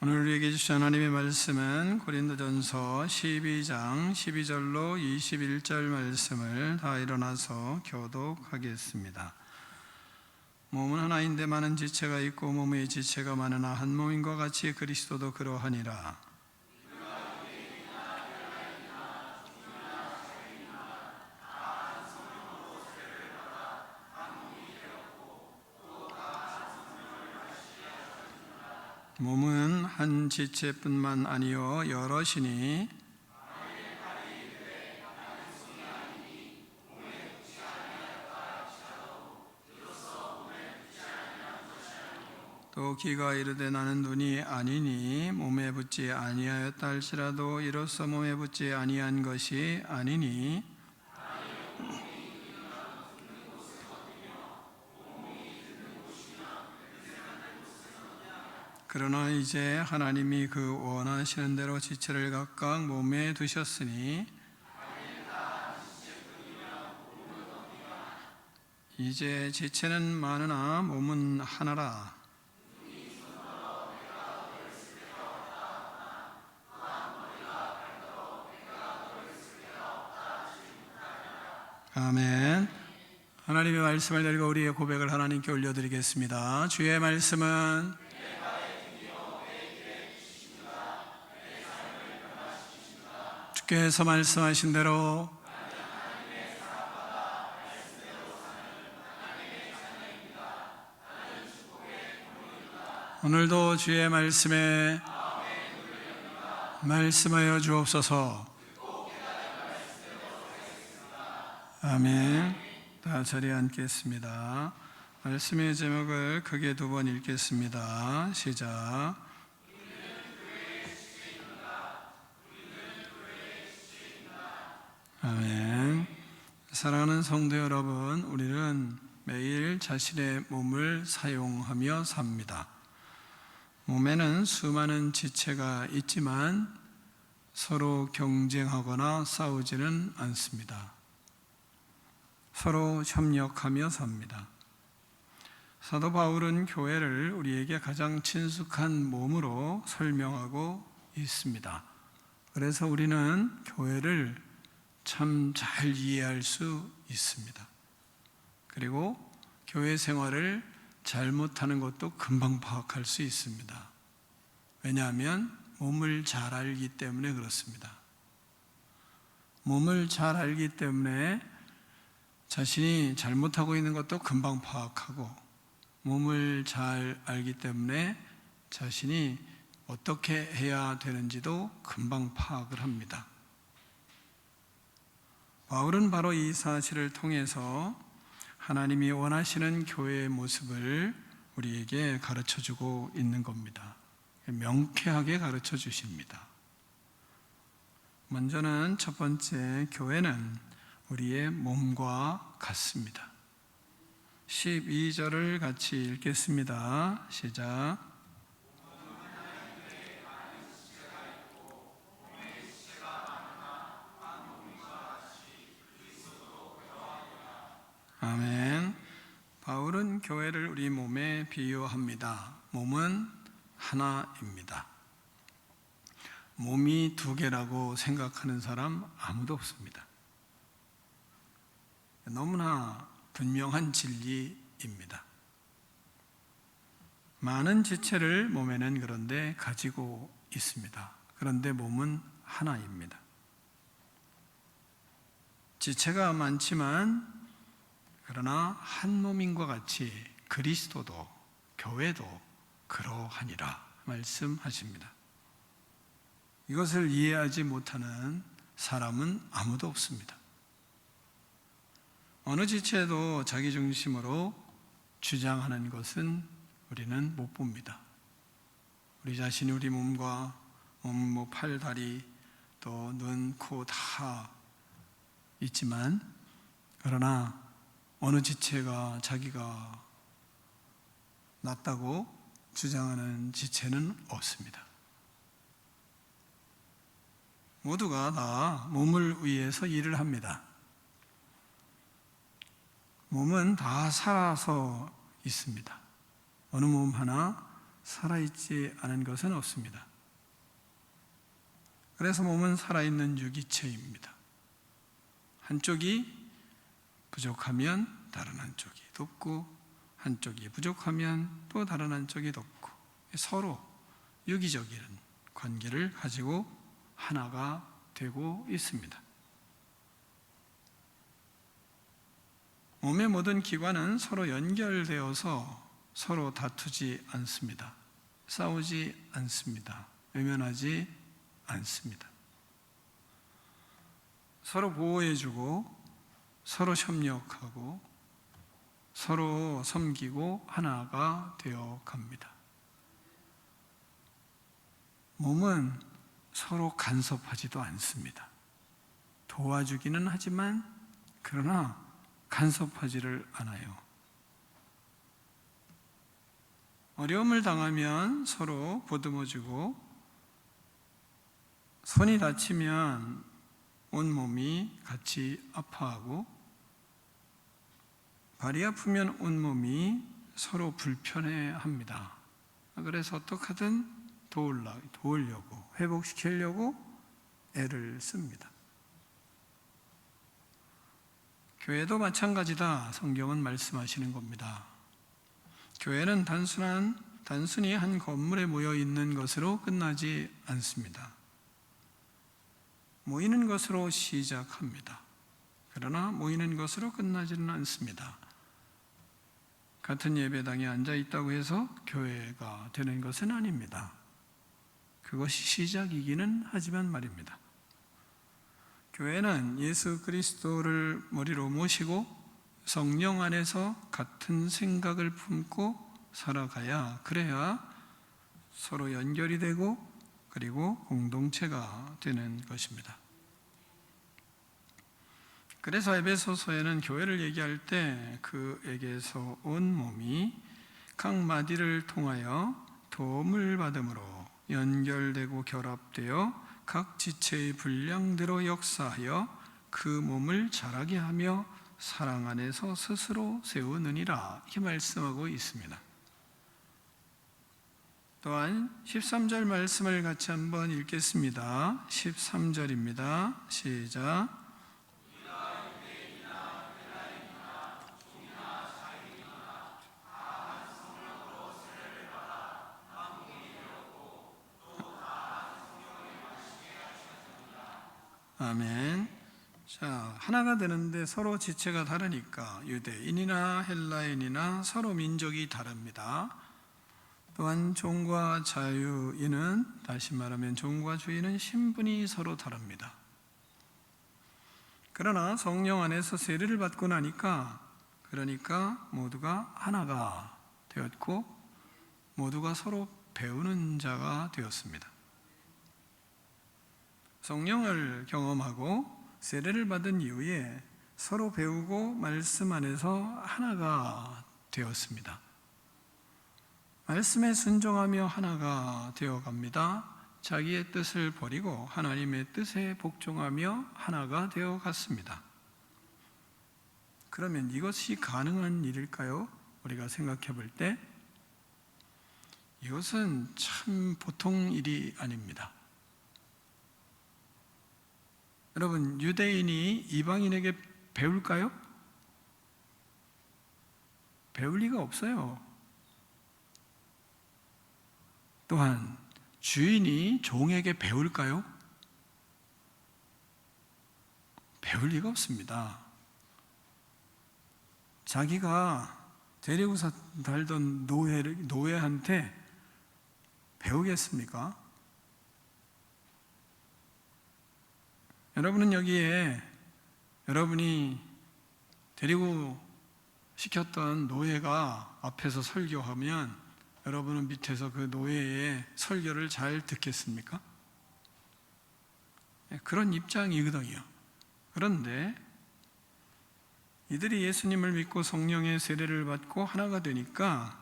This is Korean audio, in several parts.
오늘 우리에게 주신 하나님의 말씀은 고린도전서 12장 12절로 21절 말씀을 다 일어나서 교독하겠습니다. 몸은 하나인데 많은 지체가 있고 몸의 지체가 많으나 한 몸인과 같이 그리스도도 그러하니라. 몸은 한 지체뿐만 아니요 여럿이니 또 귀가 이르되 나는 눈이 아니니 몸에 붙지 아니하였다 할지라도 이로써 몸에 붙지 아니한 것이 아니니 그러나 이제 하나님이 그 원하시는 대로 지체를 각각 몸에 두셨으니 이제 지체는 많으나 몸은 하나라. 아멘. 하나님의 말씀을 들고 우리의 고백을 하나님께 올려드리겠습니다. 주의 말씀은 주께서 말씀하신 대로 오늘도 주의 말씀에 말씀하여 주옵소서. 아멘. 다 자리에 앉겠습니다. 말씀의 제목을 크게 두 번 읽겠습니다. 시작. 아멘. 사랑하는 성도 여러분, 우리는 매일 자신의 몸을 사용하며 삽니다. 몸에는 수많은 지체가 있지만 서로 경쟁하거나 싸우지는 않습니다. 서로 협력하며 삽니다. 사도 바울은 교회를 우리에게 가장 친숙한 몸으로 설명하고 있습니다. 그래서 우리는 교회를 참 잘 이해할 수 있습니다. 그리고 교회 생활을 잘못하는 것도 금방 파악할 수 있습니다. 왜냐하면 몸을 잘 알기 때문에 그렇습니다. 몸을 잘 알기 때문에 자신이 잘못하고 있는 것도 금방 파악하고, 몸을 잘 알기 때문에 자신이 어떻게 해야 되는지도 금방 파악을 합니다. 바울은 바로 이 사실을 통해서 하나님이 원하시는 교회의 모습을 우리에게 가르쳐주고 있는 겁니다. 명쾌하게 가르쳐 주십니다. 먼저는 첫 번째, 교회는 우리의 몸과 같습니다. 12절을 같이 읽겠습니다. 시작. 아멘. 바울은 교회를 우리 몸에 비유합니다. 몸은 하나입니다. 몸이 두 개라고 생각하는 사람 아무도 없습니다. 너무나 분명한 진리입니다. 많은 지체를 몸에는 그런데 가지고 있습니다. 그런데 몸은 하나입니다. 지체가 많지만 그러나 한 몸인과 같이 그리스도도 교회도 그러하니라 말씀하십니다. 이것을 이해하지 못하는 사람은 아무도 없습니다. 어느 지체도 자기 중심으로 주장하는 것은 우리는 못 봅니다. 우리 자신이 우리 몸과 팔, 다리, 또 눈, 코 다 있지만, 그러나 어느 지체가 자기가 낫다고 주장하는 지체는 없습니다. 모두가 다 몸을 위해서 일을 합니다. 몸은 다 살아서 있습니다. 어느 몸 하나 살아있지 않은 것은 없습니다. 그래서 몸은 살아있는 유기체입니다. 한쪽이 부족하면 다른 한쪽이 돕고, 한쪽이 부족하면 또 다른 한쪽이 돕고, 서로 유기적인 관계를 가지고 하나가 되고 있습니다. 몸의 모든 기관은 서로 연결되어서 서로 다투지 않습니다. 싸우지 않습니다. 외면하지 않습니다. 서로 보호해주고, 서로 협력하고, 서로 섬기고 하나가 되어 갑니다. 몸은 서로 간섭하지도 않습니다. 도와주기는 하지만 그러나 간섭하지를 않아요. 어려움을 당하면 서로 보듬어주고, 손이 다치면 온몸이 같이 아파하고, 발이 아프면 온몸이 서로 불편해합니다. 그래서 어떻게든 도우려고, 회복시키려고 애를 씁니다. 교회도 마찬가지다. 성경은 말씀하시는 겁니다. 교회는 단순히 한 건물에 모여 있는 것으로 끝나지 않습니다. 모이는 것으로 시작합니다. 그러나 모이는 것으로 끝나지는 않습니다. 같은 예배당에 앉아 있다고 해서 교회가 되는 것은 아닙니다. 그것이 시작이기는 하지만 말입니다. 교회는 예수 그리스도를 머리로 모시고 성령 안에서 같은 생각을 품고 살아가야, 그래야 서로 연결이 되고 그리고 공동체가 되는 것입니다. 그래서 에베소서에는 교회를 얘기할 때 그에게서 온 몸이 각 마디를 통하여 도움을 받음으로 연결되고 결합되어 각 지체의 분량대로 역사하여 그 몸을 자라게 하며 사랑 안에서 스스로 세우느니라, 이렇게 말씀하고 있습니다. 또한 13절 말씀을 같이 한번 읽겠습니다. 13절입니다. 시작. 아멘. 자, 하나가 되는데 서로 지체가 다르니까 유대인이나 헬라인이나 서로 민족이 다릅니다. 또한 종과 자유인은, 다시 말하면 종과 주인은 신분이 서로 다릅니다. 그러나 성령 안에서 세례를 받고 나니까, 그러니까 모두가 하나가 되었고 모두가 서로 배우는 자가 되었습니다. 성령을 경험하고 세례를 받은 이후에 서로 배우고 말씀 안에서 하나가 되었습니다. 말씀에 순종하며 하나가 되어갑니다. 자기의 뜻을 버리고 하나님의 뜻에 복종하며 하나가 되어갔습니다. 그러면 이것이 가능한 일일까요? 우리가 생각해 볼 때 이것은 참 보통 일이 아닙니다. 여러분, 유대인이 이방인에게 배울까요? 배울 리가 없어요. 또한 주인이 종에게 배울까요? 배울 리가 없습니다. 자기가 데리고 살던 노예한테 배우겠습니까? 여러분은 여기에 여러분이 데리고 시켰던 노예가 앞에서 설교하면 여러분은 밑에서 그 노예의 설교를 잘 듣겠습니까? 그런 입장이거든요. 그런데 이들이 예수님을 믿고 성령의 세례를 받고 하나가 되니까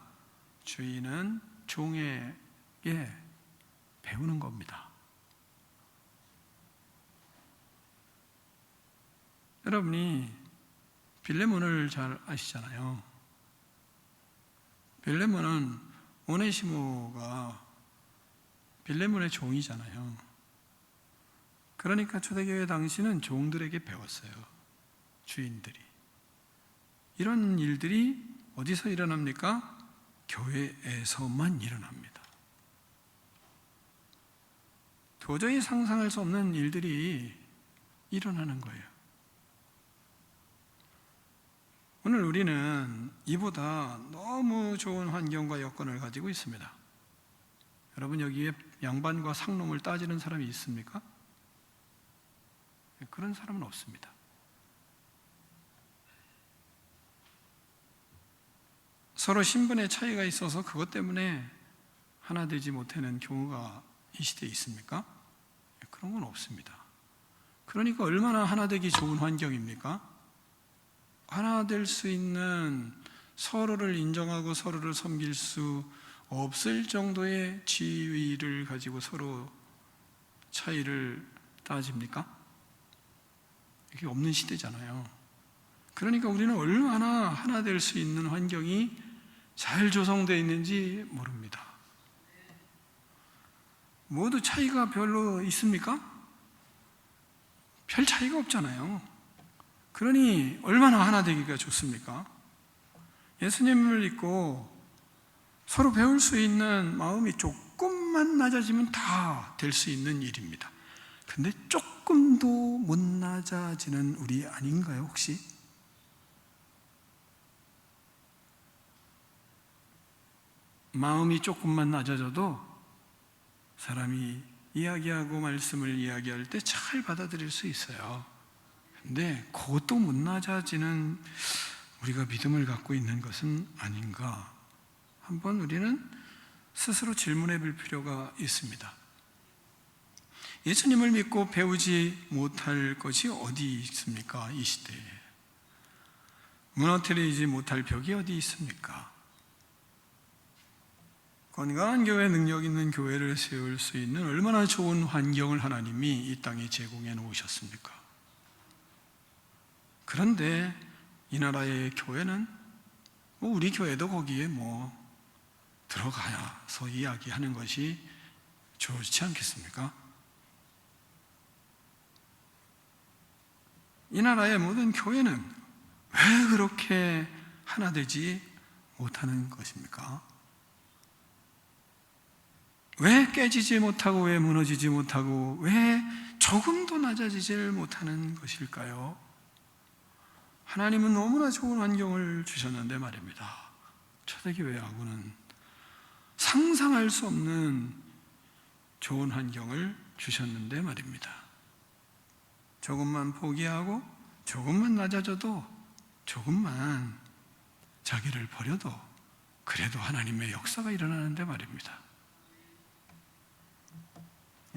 주인은 종에게 배우는 겁니다. 여러분이 빌레몬을 잘 아시잖아요. 빌레몬은 오네시모가 빌레몬의 종이잖아요. 그러니까 초대교회 당시는 종들에게 배웠어요. 주인들이. 이런 일들이 어디서 일어납니까? 교회에서만 일어납니다. 도저히 상상할 수 없는 일들이 일어나는 거예요. 오늘 우리는 이보다 너무 좋은 환경과 여건을 가지고 있습니다. 여러분, 여기에 양반과 상놈을 따지는 사람이 있습니까? 그런 사람은 없습니다. 서로 신분의 차이가 있어서 그것 때문에 하나 되지 못하는 경우가 이 시대에 있습니까? 그런 건 없습니다. 그러니까 얼마나 하나 되기 좋은 환경입니까? 하나 될 수 있는, 서로를 인정하고 서로를 섬길 수 없을 정도의 지위를 가지고 서로 차이를 따집니까? 이게 없는 시대잖아요. 그러니까 우리는 얼마나 하나 될 수 있는 환경이 잘 조성되어 있는지 모릅니다. 모두 차이가 별로 있습니까? 별 차이가 없잖아요. 그러니 얼마나 하나 되기가 좋습니까? 예수님을 믿고 서로 배울 수 있는 마음이 조금만 낮아지면 다 될 수 있는 일입니다. 근데 조금도 못 낮아지는 우리 아닌가요, 혹시? 마음이 조금만 낮아져도 사람이 이야기하고 말씀을 이야기할 때 잘 받아들일 수 있어요. 근데 그것도 못 낮아지는 우리가 믿음을 갖고 있는 것은 아닌가? 한번 우리는 스스로 질문해 볼 필요가 있습니다. 예수님을 믿고 배우지 못할 것이 어디 있습니까? 이 시대에. 무너뜨리지 못할 벽이 어디 있습니까? 건강한 교회, 능력 있는 교회를 세울 수 있는 얼마나 좋은 환경을 하나님이 이 땅에 제공해 놓으셨습니까? 그런데 이 나라의 교회는 우리 교회도 거기에 들어가서 이야기하는 것이 좋지 않겠습니까? 이 나라의 모든 교회는 왜 그렇게 하나 되지 못하는 것입니까? 왜 깨지지 못하고, 왜 무너지지 못하고, 왜 조금도 낮아지질 못하는 것일까요? 하나님은 너무나 좋은 환경을 주셨는데 말입니다. 초대교회하고는 상상할 수 없는 좋은 환경을 주셨는데 말입니다. 조금만 포기하고, 조금만 낮아져도, 조금만 자기를 버려도 그래도 하나님의 역사가 일어나는데 말입니다.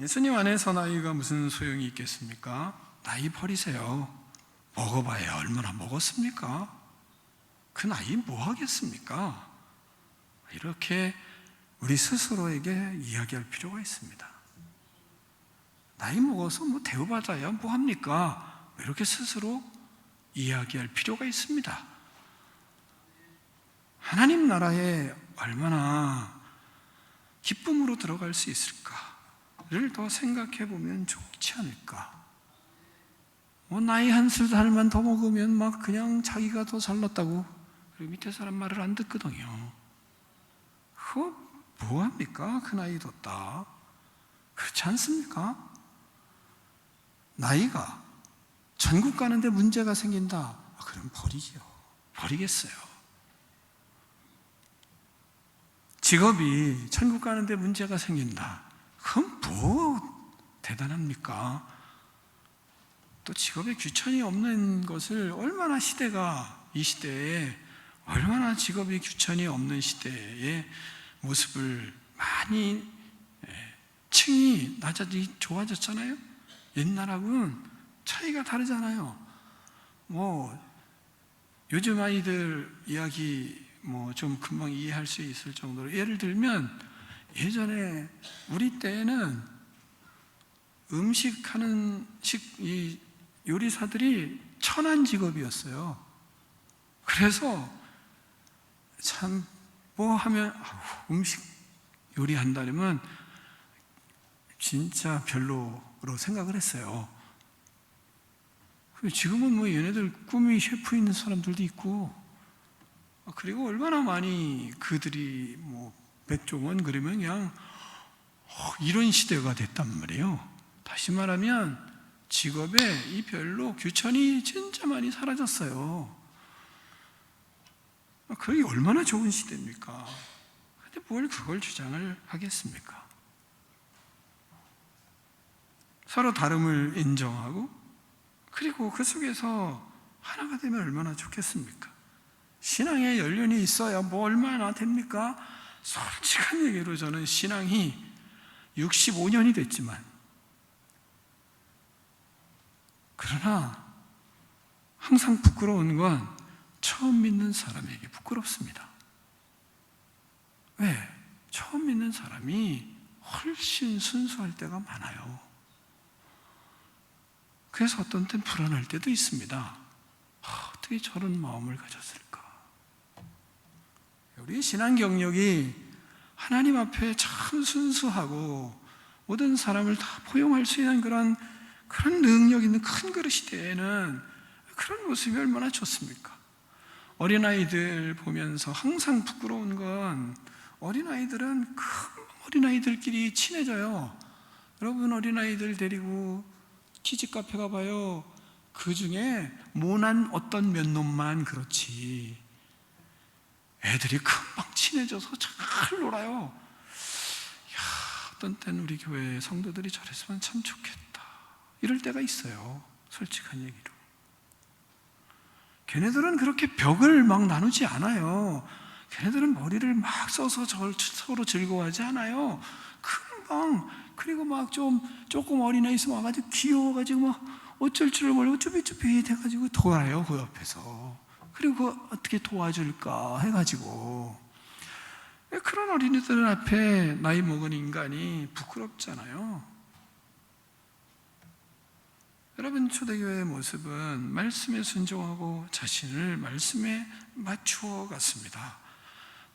예수님 안에서 나이가 무슨 소용이 있겠습니까? 나이 버리세요. 먹어봐야 얼마나 먹었습니까? 그 나이 뭐 하겠습니까? 이렇게 우리 스스로에게 이야기할 필요가 있습니다. 나이 먹어서 대우받아야 뭐 합니까? 이렇게 스스로 이야기할 필요가 있습니다. 하나님 나라에 얼마나 기쁨으로 들어갈 수 있을까를 더 생각해 보면 좋지 않을까? 나이 한 살만 더 먹으면 그냥 자기가 더 잘났다고 그리고 밑에 사람 말을 안 듣거든요. 그거 뭐합니까? 그 나이 뒀다. 그렇지 않습니까? 나이가 천국 가는데 문제가 생긴다. 그럼 버리죠. 버리겠어요. 직업이 천국 가는데 문제가 생긴다. 그건 뭐 대단합니까? 또 직업에 규천이 없는 것을 얼마나 이 시대에 얼마나 직업이 규천이 없는 시대의 모습을 많이 층이 좋아졌잖아요. 옛날하고는 차이가 다르잖아요. 요즘 아이들 이야기 좀 금방 이해할 수 있을 정도로 예를 들면 예전에 우리 때에는 음식하는 이 요리사들이 천한 직업이었어요. 그래서 참 뭐 하면 음식 요리한다면 진짜 별로로 생각을 했어요. 지금은 뭐 얘네들 꿈이 셰프 있는 사람들도 있고, 그리고 얼마나 많이 그들이 뭐 백종원 그러면 그냥 이런 시대가 됐단 말이에요. 다시 말하면 직업에 이 별로 규천이 진짜 많이 사라졌어요. 그게 얼마나 좋은 시대입니까? 근데 뭘 그걸 주장을 하겠습니까? 서로 다름을 인정하고, 그리고 그 속에서 하나가 되면 얼마나 좋겠습니까? 신앙에 연륜이 있어야 뭐 얼마나 됩니까? 솔직한 얘기로 저는 신앙이 65년이 됐지만, 그러나 항상 부끄러운 건 처음 믿는 사람에게 부끄럽습니다. 왜? 처음 믿는 사람이 훨씬 순수할 때가 많아요. 그래서 어떤 땐 불안할 때도 있습니다. 어떻게 저런 마음을 가졌을까? 우리 신앙 경력이 하나님 앞에 참 순수하고 모든 사람을 다 포용할 수 있는 그런 능력 있는 큰 그릇이 되는 그런 모습이 얼마나 좋습니까? 어린아이들 보면서 항상 부끄러운 건 어린아이들은 큰 어린아이들끼리 친해져요. 여러분 어린아이들 데리고 키즈 카페 가봐요. 그 중에 모난 어떤 몇 놈만 그렇지 애들이 금방 친해져서 잘 놀아요. 어떤 때는 우리 교회 성도들이 저랬으면 참 좋겠다 이럴 때가 있어요. 솔직한 얘기로 걔네들은 그렇게 벽을 막 나누지 않아요. 걔네들은 머리를 막 써서 서로 즐거워하지 않아요. 금방. 그리고 막 조금 어린애 있으면 와가지고 귀여워가지고 막 어쩔 줄을 모르고 쭈삣쭈삣 해가지고 돌아요 그 옆에서. 그리고 어떻게 도와줄까 해가지고. 그런 어린이들 앞에 나이 먹은 인간이 부끄럽잖아요. 여러분 초대교회의 모습은 말씀에 순종하고 자신을 말씀에 맞추어 갔습니다.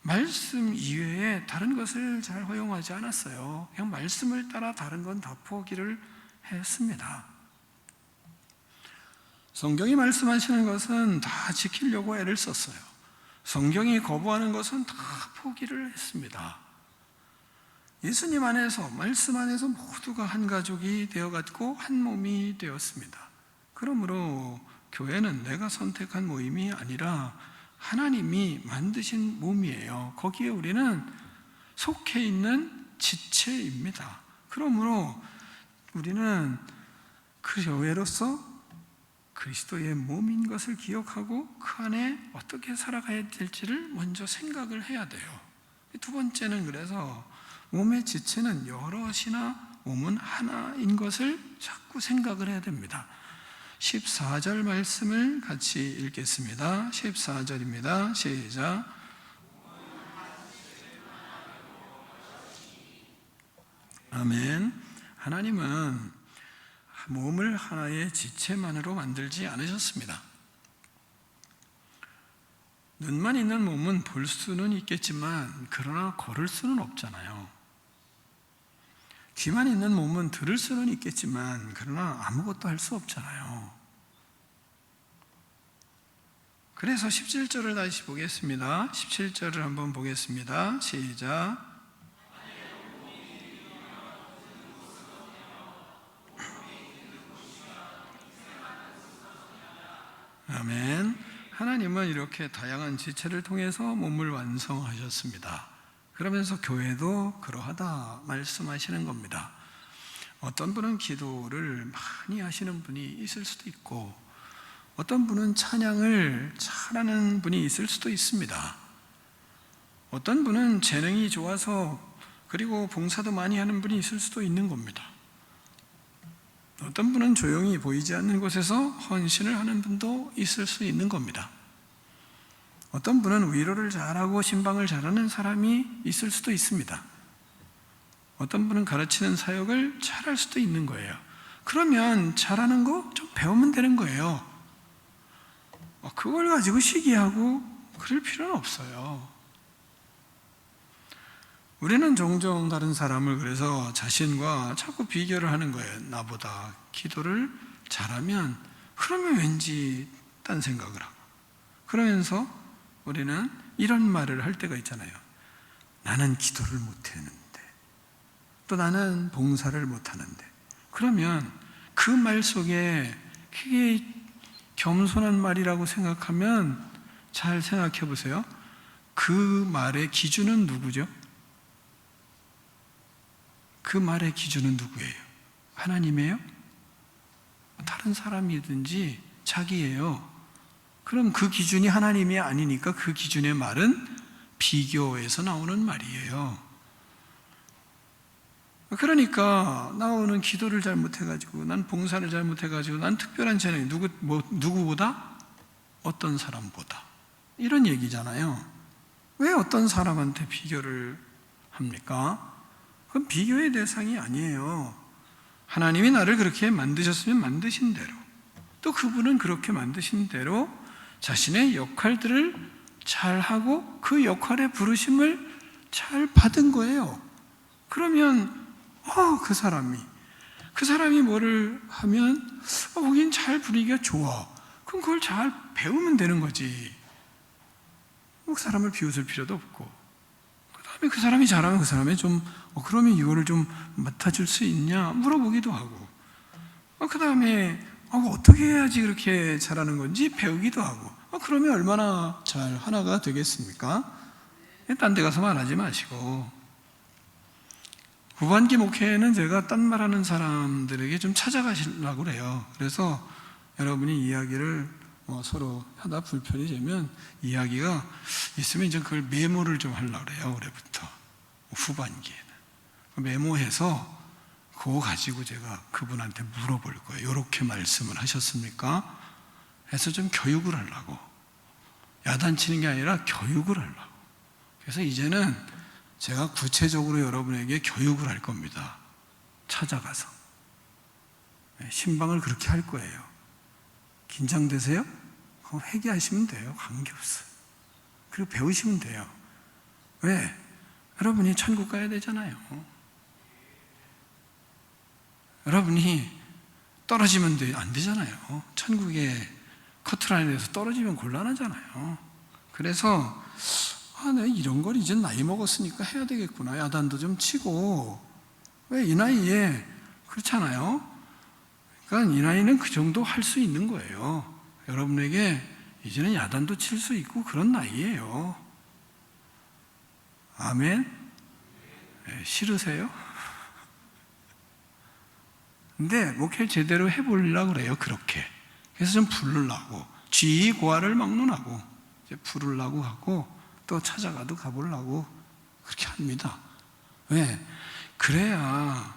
말씀 이외에 다른 것을 잘 허용하지 않았어요. 그냥 말씀을 따라 다른 건 다 포기를 했습니다. 성경이 말씀하시는 것은 다 지키려고 애를 썼어요. 성경이 거부하는 것은 다 포기를 했습니다. 예수님 안에서, 말씀 안에서 모두가 한 가족이 되어갔고 한 몸이 되었습니다. 그러므로 교회는 내가 선택한 모임이 아니라 하나님이 만드신 몸이에요. 거기에 우리는 속해 있는 지체입니다. 그러므로 우리는 그 교회로서 그리스도의 몸인 것을 기억하고 그 안에 어떻게 살아가야 될지를 먼저 생각을 해야 돼요. 두 번째는 그래서 몸의 지체는 여럿이나 몸은 하나인 것을 자꾸 생각을 해야 됩니다. 14절 말씀을 같이 읽겠습니다. 14절입니다. 시작. 아멘. 하나님은 몸을 하나의 지체만으로 만들지 않으셨습니다. 눈만 있는 몸은 볼 수는 있겠지만 그러나 걸을 수는 없잖아요. 귀만 있는 몸은 들을 수는 있겠지만 그러나 아무것도 할 수 없잖아요. 그래서 17절을 다시 보겠습니다. 17절을 한번 보겠습니다. 시작. 아멘. 하나님은 이렇게 다양한 지체를 통해서 몸을 완성하셨습니다. 그러면서 교회도 그러하다 말씀하시는 겁니다. 어떤 분은 기도를 많이 하시는 분이 있을 수도 있고 어떤 분은 찬양을 잘하는 분이 있을 수도 있습니다. 어떤 분은 재능이 좋아서 그리고 봉사도 많이 하는 분이 있을 수도 있는 겁니다. 어떤 분은 조용히 보이지 않는 곳에서 헌신을 하는 분도 있을 수 있는 겁니다. 어떤 분은 위로를 잘하고 신방을 잘하는 사람이 있을 수도 있습니다. 어떤 분은 가르치는 사역을 잘할 수도 있는 거예요. 그러면 잘하는 거 좀 배우면 되는 거예요. 그걸 가지고 시기하고 그럴 필요는 없어요. 우리는 종종 다른 사람을 그래서 자신과 자꾸 비교를 하는 거예요. 나보다 기도를 잘하면 그러면 왠지 딴 생각을 하고, 그러면서 우리는 이런 말을 할 때가 있잖아요. 나는 기도를 못했는데, 또 나는 봉사를 못하는데. 그러면 그 말 속에 그게 겸손한 말이라고 생각하면 잘 생각해 보세요. 그 말의 기준은 누구죠? 그 말의 기준은 누구예요? 하나님이에요? 다른 사람이든지 자기예요. 그럼 그 기준이 하나님이 아니니까 그 기준의 말은 비교에서 나오는 말이에요. 그러니까 나오는 기도를 잘 못해가지고, 난 봉사를 잘 못해가지고, 난 특별한 재능이 누구보다? 어떤 사람보다. 이런 얘기잖아요. 왜 어떤 사람한테 비교를 합니까? 그건 비교의 대상이 아니에요. 하나님이 나를 그렇게 만드셨으면 만드신 대로, 또 그분은 그렇게 만드신 대로 자신의 역할들을 잘하고 그 역할의 부르심을 잘 받은 거예요. 그러면 그 사람이 뭐를 하면 거긴 잘 분위기가 좋아. 그럼 그걸 잘 배우면 되는 거지. 그 사람을 비웃을 필요도 없고, 그 다음에 그 사람이 잘하면 그 사람이 좀 그러면 이거를 좀 맡아줄 수 있냐 물어보기도 하고, 그 다음에 어떻게 해야지 그렇게 잘하는 건지 배우기도 하고, 그러면 얼마나 잘 하나가 되겠습니까? 딴 데 가서 말하지 마시고. 후반기 목회에는 제가 딴 말하는 사람들에게 좀 찾아가시려고 그래요. 그래서 여러분이 이야기를 서로 하다 불편이 되면 이야기가 있으면 이제 그걸 메모를 좀 하려고 그래요. 올해부터 후반기에는 메모해서 그거 가지고 제가 그분한테 물어볼 거예요. 이렇게 말씀을 하셨습니까? 해서 좀 교육을 하려고, 야단치는 게 아니라 교육을 하려고. 그래서 이제는 제가 구체적으로 여러분에게 교육을 할 겁니다. 찾아가서 신방을 그렇게 할 거예요. 긴장되세요? 그럼 회개하시면 돼요. 관계없어요. 그리고 배우시면 돼요. 왜? 여러분이 천국 가야 되잖아요. 여러분이 떨어지면 안 되잖아요. 천국의 커트라인에서 떨어지면 곤란하잖아요. 그래서 내가 이런 걸 이제 나이 먹었으니까 해야 되겠구나. 야단도 좀 치고. 왜 이 나이에 그렇잖아요. 그러니까 이 나이는 그 정도 할 수 있는 거예요. 여러분에게 이제는 야단도 칠 수 있고 그런 나이예요. 아멘? 네, 싫으세요? 근데 목회를 제대로 해보려고 그래요. 그렇게. 그래서 좀 부르려고, 쥐고화를 막론하고 이제 부르려고 하고, 또 찾아가도 가보려고 그렇게 합니다. 왜? 그래야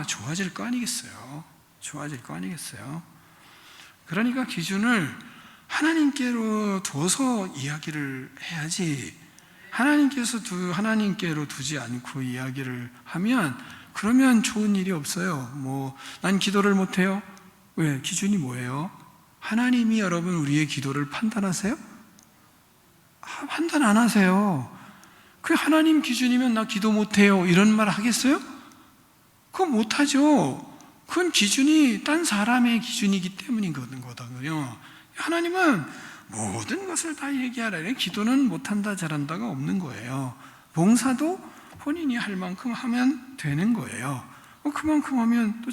좋아질 거 아니겠어요? 좋아질 거 아니겠어요? 그러니까 기준을 하나님께로 둬서 이야기를 해야지, 하나님께로 두지 않고 이야기를 하면 그러면 좋은 일이 없어요. 난 기도를 못해요. 왜? 기준이 뭐예요? 하나님이 여러분 우리의 기도를 판단하세요? 판단 안 하세요. 그 하나님 기준이면 나 기도 못해요 이런 말 하겠어요? 그거 못하죠. 그건 기준이 딴 사람의 기준이기 때문인 거거든요. 하나님은 모든 것을 다 얘기하라. 기도는 못한다 잘한다가 없는 거예요. 봉사도 본인이 할 만큼 하면 되는 거예요. 그만큼 하면 또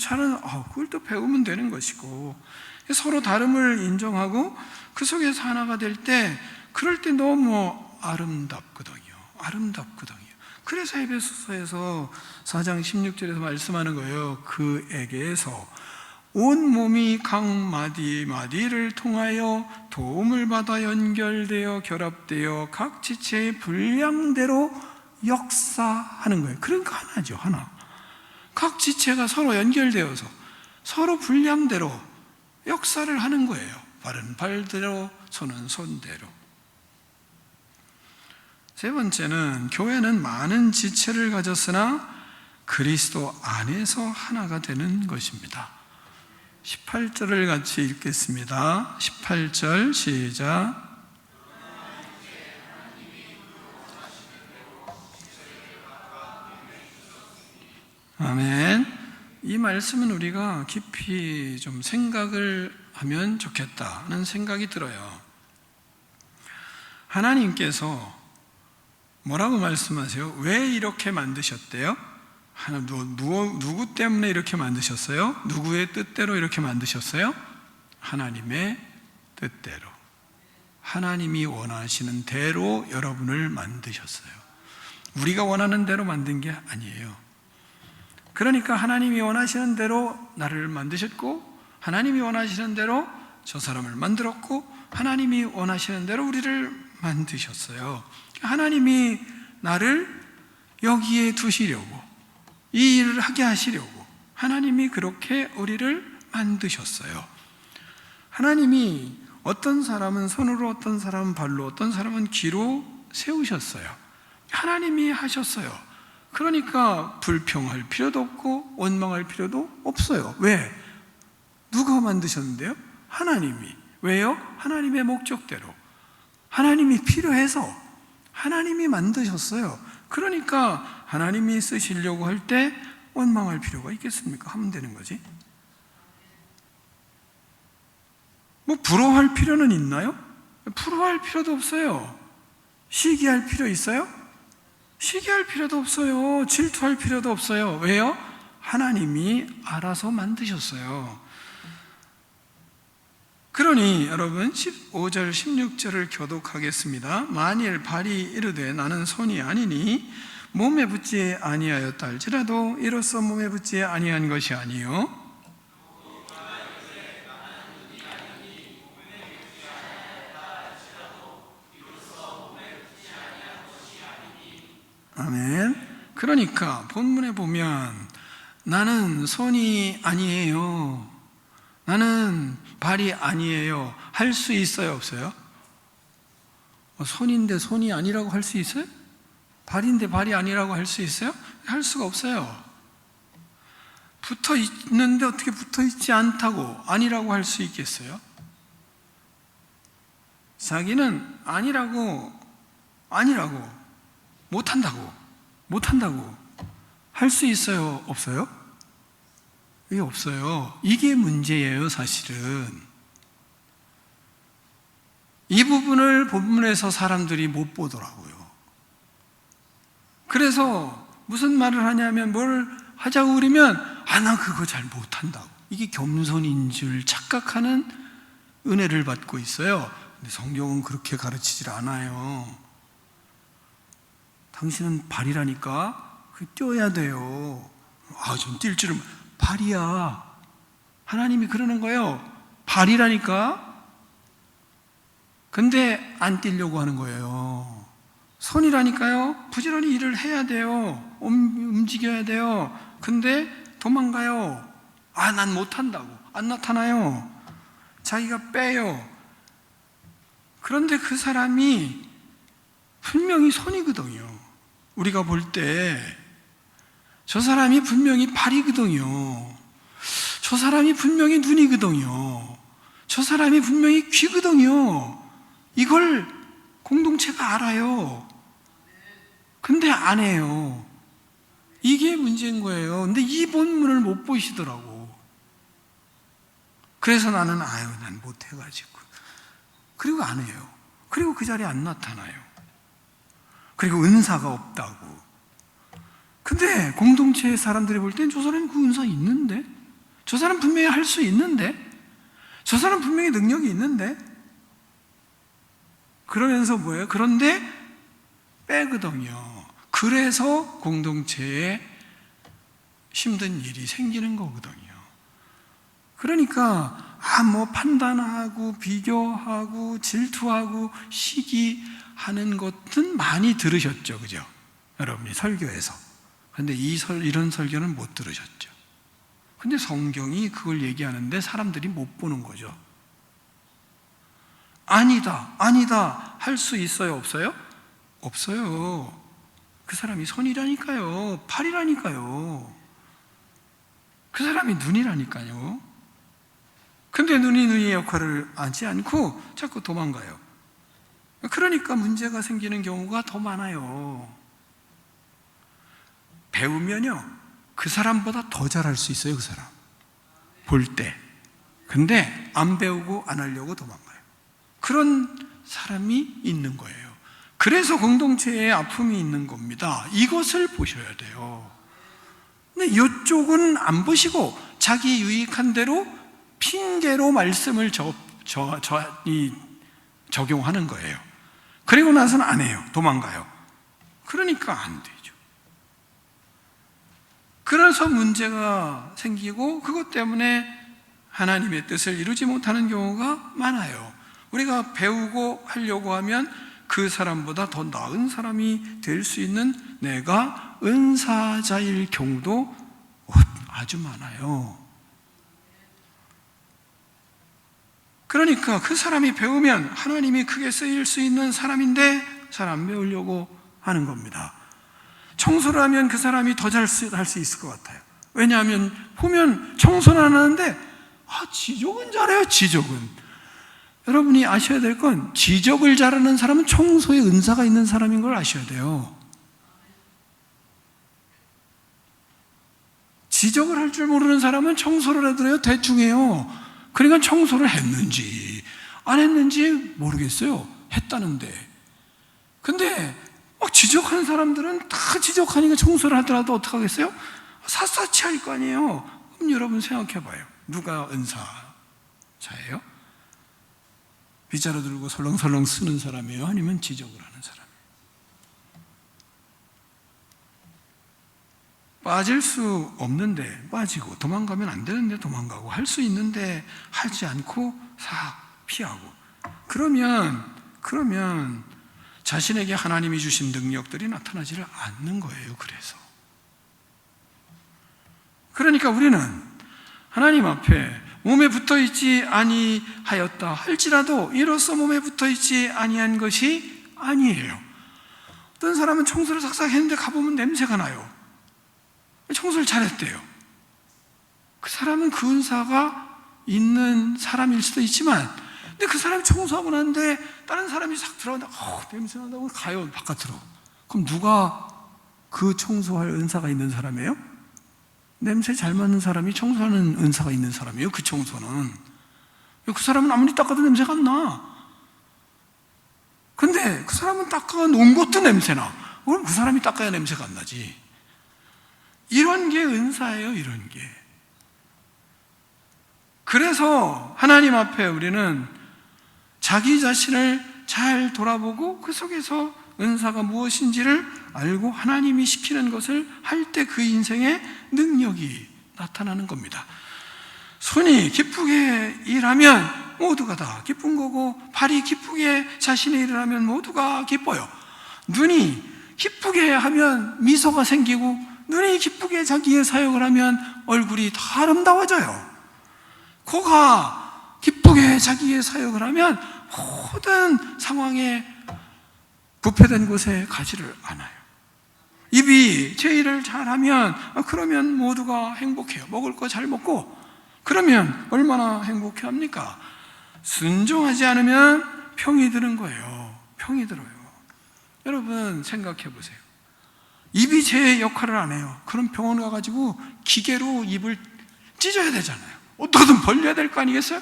그걸 또 배우면 되는 것이고, 서로 다름을 인정하고 그 속에서 하나가 될 때, 그럴 때 너무 아름답거든요. 그래서 에베소서에서 4장 16절에서 말씀하는 거예요. 그에게서 온 몸이 각 마디마디를 통하여 도움을 받아 연결되어 결합되어 각 지체의 분량대로 역사하는 거예요. 그러니까 하나죠, 하나. 각 지체가 서로 연결되어서 서로 분량대로 역사를 하는 거예요. 발은 발대로, 손은 손대로. 세 번째는 교회는 많은 지체를 가졌으나 그리스도 안에서 하나가 되는 것입니다. 18절을 같이 읽겠습니다. 18절 시작. 아멘. 이 말씀은 우리가 깊이 좀 생각을 하면 좋겠다는 생각이 들어요. 하나님께서 뭐라고 말씀하세요? 왜 이렇게 만드셨대요? 누구 때문에 이렇게 만드셨어요? 누구의 뜻대로 이렇게 만드셨어요? 하나님의 뜻대로, 하나님이 원하시는 대로 여러분을 만드셨어요. 우리가 원하는 대로 만든 게 아니에요. 그러니까 하나님이 원하시는 대로 나를 만드셨고, 하나님이 원하시는 대로 저 사람을 만들었고, 하나님이 원하시는 대로 우리를 만드셨어요. 하나님이 나를 여기에 두시려고, 이 일을 하게 하시려고 하나님이 그렇게 우리를 만드셨어요. 하나님이 어떤 사람은 손으로, 어떤 사람은 발로, 어떤 사람은 귀로 세우셨어요. 하나님이 하셨어요. 그러니까 불평할 필요도 없고 원망할 필요도 없어요. 왜? 누가 만드셨는데요? 하나님이. 왜요? 하나님의 목적대로, 하나님이 필요해서 하나님이 만드셨어요. 그러니까 하나님이 쓰시려고 할 때 원망할 필요가 있겠습니까? 하면 되는 거지. 뭐 부러워할 필요는 있나요? 부러워할 필요도 없어요. 시기할 필요 있어요? 시기할 필요도 없어요. 질투할 필요도 없어요. 왜요? 하나님이 알아서 만드셨어요. 그러니 여러분 15절 16절을 교독하겠습니다. 만일 발이 이르되 나는 손이 아니니 몸에 붙지 아니하였다 할지라도 이로써 몸에 붙지 아니한 것이 아니요 아멘. 그러니까 본문에 보면 나는 손이 아니에요, 나는 발이 아니에요 할 수 있어요, 없어요? 손인데 손이 아니라고 할 수 있어요? 발인데 발이 아니라고 할 수 있어요? 할 수가 없어요. 붙어 있는데 어떻게 붙어 있지 않다고 아니라고 할 수 있겠어요? 자기는 아니라고 못한다고 할 수 있어요, 없어요? 이게 없어요. 이게 문제예요, 사실은. 이 부분을 본문에서 사람들이 못 보더라고요. 그래서 무슨 말을 하냐면, 뭘 하자고 그러면 나 그거 잘 못한다고. 이게 겸손인 줄 착각하는 은혜를 받고 있어요. 근데 성경은 그렇게 가르치질 않아요. 당신은 발이라니까 뛰어야 돼요. 전 뛸 줄은. 발이야. 하나님이 그러는 거예요. 발이라니까. 근데 안 뛰려고 하는 거예요. 손이라니까요. 부지런히 일을 해야 돼요. 움직여야 돼요. 근데 도망가요. 난 못한다고. 안 나타나요. 자기가 빼요. 그런데 그 사람이 분명히 손이거든요. 우리가 볼 때 저 사람이 분명히 발이거든요. 저 사람이 분명히 눈이거든요. 저 사람이 분명히 귀거든요. 이걸 공동체가 알아요. 근데 안 해요. 이게 문제인 거예요. 근데 이 본문을 못 보시더라고. 그래서 나는 난 못해가지고. 그리고 안 해요. 그리고 그 자리에 안 나타나요. 그리고 은사가 없다고. 근데 공동체의 사람들이 볼 땐 저 사람이 그 은사 있는데? 저 사람 분명히 할 수 있는데? 저 사람 분명히 능력이 있는데? 그러면서 뭐예요? 그런데 빼거든요. 그래서 공동체에 힘든 일이 생기는 거거든요. 그러니까 판단하고 비교하고 질투하고 시기하는 것은 많이 들으셨죠, 그죠? 여러분이 설교에서. 근데 이런 설교는 못 들으셨죠. 근데 성경이 그걸 얘기하는데 사람들이 못 보는 거죠. 아니다 할 수 있어요, 없어요? 없어요. 그 사람이 손이라니까요. 팔이라니까요. 그 사람이 눈이라니까요. 근데 눈이 역할을 하지 않고 자꾸 도망가요. 그러니까 문제가 생기는 경우가 더 많아요. 배우면요, 그 사람보다 더 잘할 수 있어요. 그 사람 볼 때. 근데 안 배우고 안 하려고 도망가요. 그런 사람이 있는 거예요. 그래서 공동체에 아픔이 있는 겁니다. 이것을 보셔야 돼요. 근데 이쪽은 안 보시고 자기 유익한 대로 핑계로 말씀을 적용하는 거예요. 그리고 나서는 안 해요. 도망가요. 그러니까 안 되죠. 그래서 문제가 생기고 그것 때문에 하나님의 뜻을 이루지 못하는 경우가 많아요. 우리가 배우고 하려고 하면 그 사람보다 더 나은 사람이 될 수 있는 내가 은사자일 경우도 아주 많아요. 그러니까 그 사람이 배우면 하나님이 크게 쓰일 수 있는 사람인데 잘 안 배우려고 하는 겁니다. 청소를 하면 그 사람이 더 잘 할 수 있을 것 같아요. 왜냐하면 보면 청소는 안 하는데 지적은 잘해요. 지적은. 여러분이 아셔야 될 건 지적을 잘하는 사람은 청소에 은사가 있는 사람인 걸 아셔야 돼요. 지적을 할 줄 모르는 사람은 청소를 해도 대충 해요. 그러니까 청소를 했는지 안 했는지 모르겠어요. 했다는데. 근데 막 지적하는 사람들은 다 지적하니까 청소를 하더라도 어떡하겠어요? 샅샅이 할 거 아니에요. 그럼 여러분 생각해 봐요. 누가 은사자예요? 빗자루 들고 설렁설렁 쓰는 사람이에요? 아니면 지적을 하는 사람이에요? 빠질 수 없는데 빠지고, 도망가면 안 되는데 도망가고, 할 수 있는데 하지 않고 피하고, 그러면 자신에게 하나님이 주신 능력들이 나타나지를 않는 거예요. 그러니까 우리는 하나님 앞에 몸에 붙어있지 아니하였다 할지라도 이로써 몸에 붙어있지 아니한 것이 아니에요. 어떤 사람은 청소를 싹싹 했는데 가보면 냄새가 나요. 청소를 잘했대요. 그 사람은 그 은사가 있는 사람일 수도 있지만, 근데 그 사람이 청소하고 나는데 다른 사람이 싹 들어간다, 냄새 난다고 가요, 바깥으로. 그럼 누가 그 청소할 은사가 있는 사람이에요? 냄새 잘 맡는 사람이 청소하는 은사가 있는 사람이에요. 그 청소는. 그 사람은 아무리 닦아도 냄새가 안 나. 근데 그 사람은 닦아 놓은 것도 냄새나. 그럼 그 사람이 닦아야 냄새가 안 나지. 이런 게 은사예요. 이런 게. 그래서 하나님 앞에 우리는 자기 자신을 잘 돌아보고 그 속에서 은사가 무엇인지를 알고 하나님이 시키는 것을 할 때 그 인생의 능력이 나타나는 겁니다. 손이 기쁘게 일하면 모두가 다 기쁜 거고, 발이 기쁘게 자신의 일을 하면 모두가 기뻐요. 눈이 기쁘게 하면 미소가 생기고, 눈이 기쁘게 자기의 사역을 하면 얼굴이 다 아름다워져요. 코가 기쁘게 자기의 사역을 하면 모든 상황에 부패된 곳에 가지를 않아요. 입이 제 일을 잘하면 그러면 모두가 행복해요. 먹을 거 잘 먹고, 그러면 얼마나 행복해합니까? 순종하지 않으면 병이 드는 거예요. 병이 들어요. 여러분 생각해 보세요. 입이 제 역할을 안 해요. 그럼 병원 가가지고 기계로 입을 찢어야 되잖아요. 어떻게든 벌려야 될 거 아니겠어요?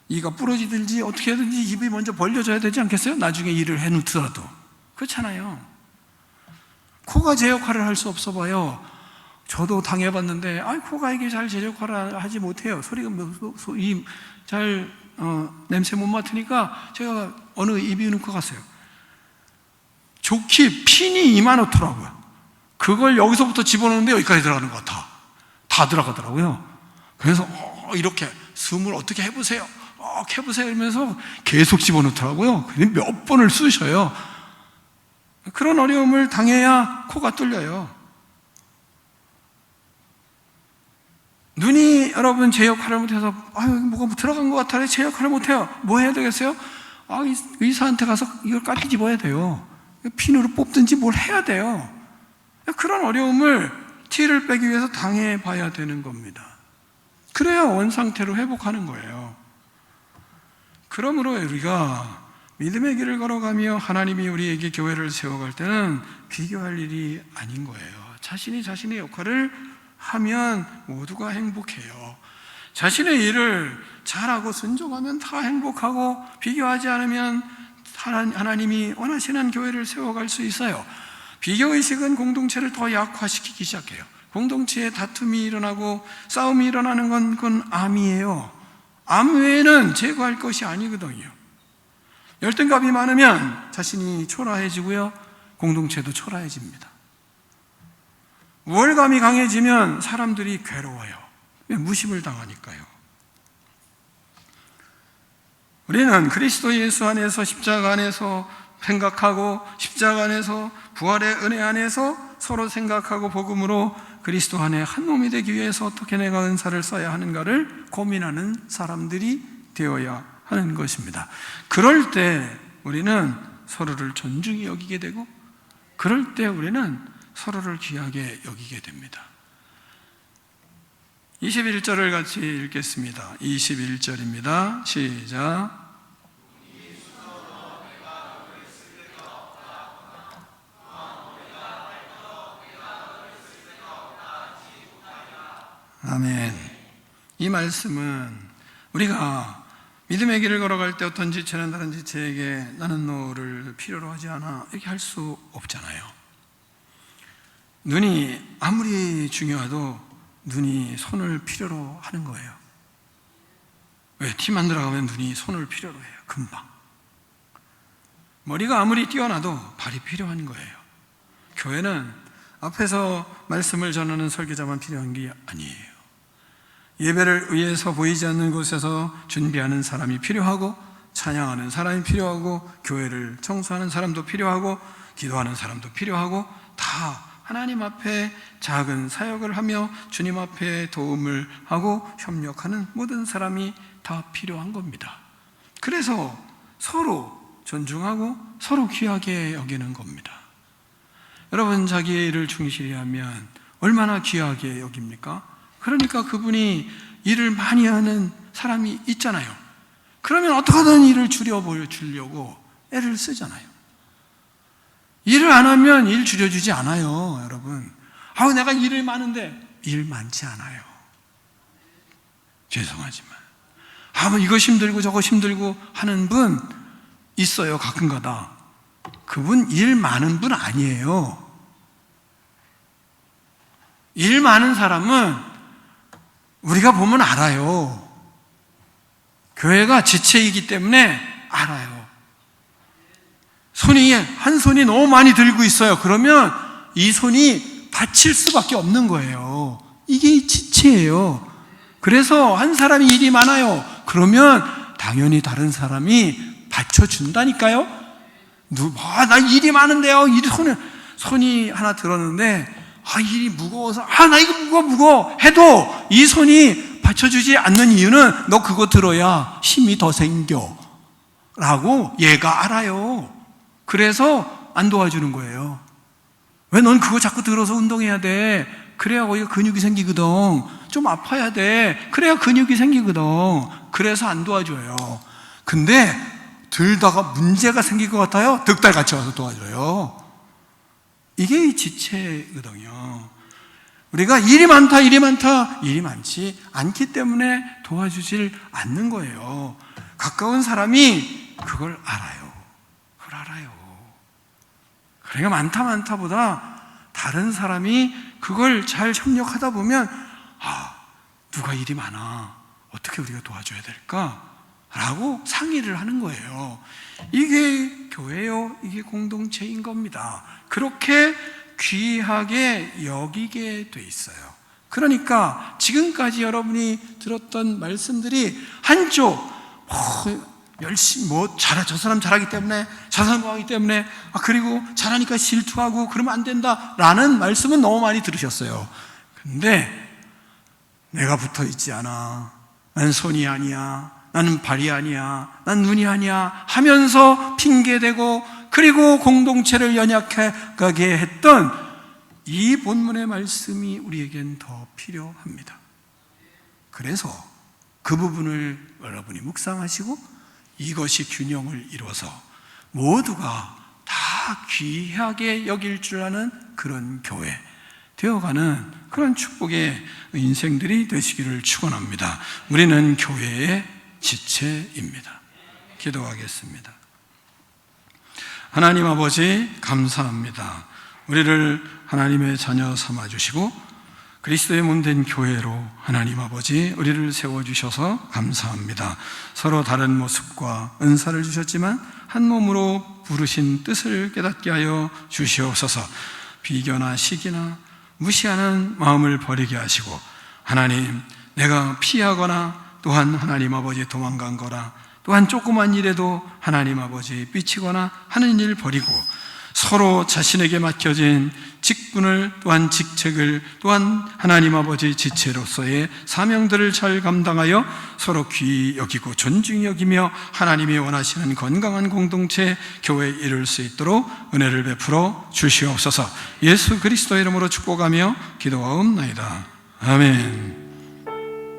이가 부러지든지 어떻게 하든지 입이 먼저 벌려져야 되지 않겠어요? 나중에 일을 해놓더라도. 그렇잖아요. 코가 제 역할을 할 수 없어 봐요. 저도 당해봤는데, 코가 이게 잘 제 역할을 하지 못해요. 소리가 잘 냄새 못 맡으니까 제가 어느 이비인후과 갔어요. 좋게 핀이 이만하더라고요. 그걸 여기서부터 집어넣는데 여기까지 들어가는 것 같아. 다 들어가더라고요. 그래서 이렇게 숨을 어떻게 해보세요, 해보세요 이러면서 계속 집어넣더라고요. 몇 번을 쑤셔요. 그런 어려움을 당해야 코가 뚫려요. 눈이 여러분 제 역할을 못해서 뭐가 들어간 것 같아, 제 역할을 못해요. 뭐 해야 되겠어요? 의사한테 가서 이걸 까뒤집어야 돼요. 핀으로 뽑든지 뭘 해야 돼요. 그런 어려움을 티를 빼기 위해서 당해봐야 되는 겁니다. 그래야 원상태로 회복하는 거예요. 그러므로 우리가 믿음의 길을 걸어가며 하나님이 우리에게 교회를 세워갈 때는 비교할 일이 아닌 거예요. 자신이 자신의 역할을 하면 모두가 행복해요. 자신의 일을 잘하고 순종하면 다 행복하고, 비교하지 않으면 하나님이 원하시는 교회를 세워갈 수 있어요. 비교의식은 공동체를 더 약화시키기 시작해요. 공동체에 다툼이 일어나고 싸움이 일어나는 건 그건 암이에요. 암 외에는 제거할 것이 아니거든요. 열등감이 많으면 자신이 초라해지고요, 공동체도 초라해집니다. 우월감이 강해지면 사람들이 괴로워요. 무심을 당하니까요. 우리는 그리스도 예수 안에서, 십자가 안에서 생각하고, 십자가 안에서, 부활의 은혜 안에서 서로 생각하고, 복음으로 그리스도 안에 한 몸이 되기 위해서 어떻게 내가 은사를 써야 하는가를 고민하는 사람들이 되어야 하는 것입니다. 그럴 때 우리는 서로를 존중히 여기게 되고, 그럴 때 우리는 서로를 귀하게 여기게 됩니다. 21절을 같이 읽겠습니다. 21절입니다. 시작. 아멘. 이 말씀은 우리가 믿음의 길을 걸어갈 때 어떤 지체는 다른 지체에게 나는 너를 필요로 하지 않아 이렇게 할 수 없잖아요. 눈이 아무리 중요해도 눈이 손을 필요로 하는 거예요. 왜? 티 만들어가면 눈이 손을 필요로 해요. 금방. 머리가 아무리 뛰어나도 발이 필요한 거예요. 교회는 앞에서 말씀을 전하는 설교자만 필요한 게 아니에요. 예배를 위해서 보이지 않는 곳에서 준비하는 사람이 필요하고, 찬양하는 사람이 필요하고, 교회를 청소하는 사람도 필요하고, 기도하는 사람도 필요하고, 다 하나님 앞에 작은 사역을 하며 주님 앞에 도움을 하고 협력하는 모든 사람이 다 필요한 겁니다. 그래서 서로 존중하고 서로 귀하게 여기는 겁니다. 여러분, 자기의 일을 충실히 하면 얼마나 귀하게 여깁니까? 그러니까 그분이 일을 많이 하는 사람이 있잖아요. 그러면 어떻게든 일을 줄여보여주려고 애를 쓰잖아요. 일을 안 하면 일 줄여주지 않아요, 여러분. 내가 일이 많은데 일 많지 않아요. 죄송하지만. 이거 힘들고 저거 힘들고 하는 분 있어요, 가끔가다. 그분 일 많은 분 아니에요. 일 많은 사람은 우리가 보면 알아요. 교회가 지체이기 때문에 알아요. 한 손이 너무 많이 들고 있어요. 그러면 이 손이 다칠 수밖에 없는 거예요. 이게 지체예요. 그래서 한 사람이 일이 많아요. 그러면 당연히 다른 사람이 받쳐준다니까요. 나 일이 많은데요. 손이 하나 들었는데, 일이 무거워서, 나 이거 무거워 해도 이 손이 받쳐주지 않는 이유는 너 그거 들어야 힘이 더 생겨 라고 얘가 알아요. 그래서 안 도와주는 거예요. 왜 넌 그거 자꾸 들어서 운동해야 돼? 그래야 거기가 근육이 생기거든. 좀 아파야 돼. 그래야 근육이 생기거든. 그래서 안 도와줘요. 근데 들다가 문제가 생길 것 같아요. 득달 같이 와서 도와줘요. 이게 지체거든요. 우리가 일이 많다, 일이 많지 않기 때문에 도와주질 않는 거예요. 가까운 사람이 그걸 알아요. 그러니까 많다보다 다른 사람이 그걸 잘 협력하다 보면, 누가 일이 많아, 어떻게 우리가 도와줘야 될까? 라고 상의를 하는 거예요. 이게 교회요, 이게 공동체인 겁니다. 그렇게 귀하게 여기게 돼 있어요. 그러니까 지금까지 여러분이 들었던 말씀들이 한쪽 열심히 저 사람 잘하기 때문에, 저 사람 하기 때문에, 그리고 잘하니까 질투하고 그러면 안 된다라는 말씀은 너무 많이 들으셨어요. 근데 내가 붙어 있지 않아, 난 손이 아니야, 나는 발이 아니야, 난 눈이 아니야 하면서 핑계대고, 그리고 공동체를 연약하게 했던 이 본문의 말씀이 우리에겐 더 필요합니다. 그래서 그 부분을 여러분이 묵상하시고 이것이 균형을 이루어서 모두가 다 귀하게 여길 줄 아는 그런 교회 되어가는 그런 축복의 인생들이 되시기를 축원합니다. 우리는 교회의 지체입니다. 기도하겠습니다. 하나님 아버지 감사합니다. 우리를 하나님의 자녀 삼아주시고 그리스도의 몸된 교회로 하나님 아버지 우리를 세워주셔서 감사합니다. 서로 다른 모습과 은사를 주셨지만 한 몸으로 부르신 뜻을 깨닫게 하여 주시옵소서. 비교나 시기나 무시하는 마음을 버리게 하시고 하나님, 내가 피하거나 또한 하나님 아버지 도망간 거나 또한 조그만 일에도 하나님 아버지 삐치거나 하는 일 버리고 서로 자신에게 맡겨진 직분을 또한 직책을 또한 하나님 아버지 지체로서의 사명들을 잘 감당하여 서로 귀히 여기고 존중히 여기며 하나님이 원하시는 건강한 공동체 교회에 이룰 수 있도록 은혜를 베풀어 주시옵소서. 예수 그리스도 이름으로 축복하며 기도하옵나이다. 아멘.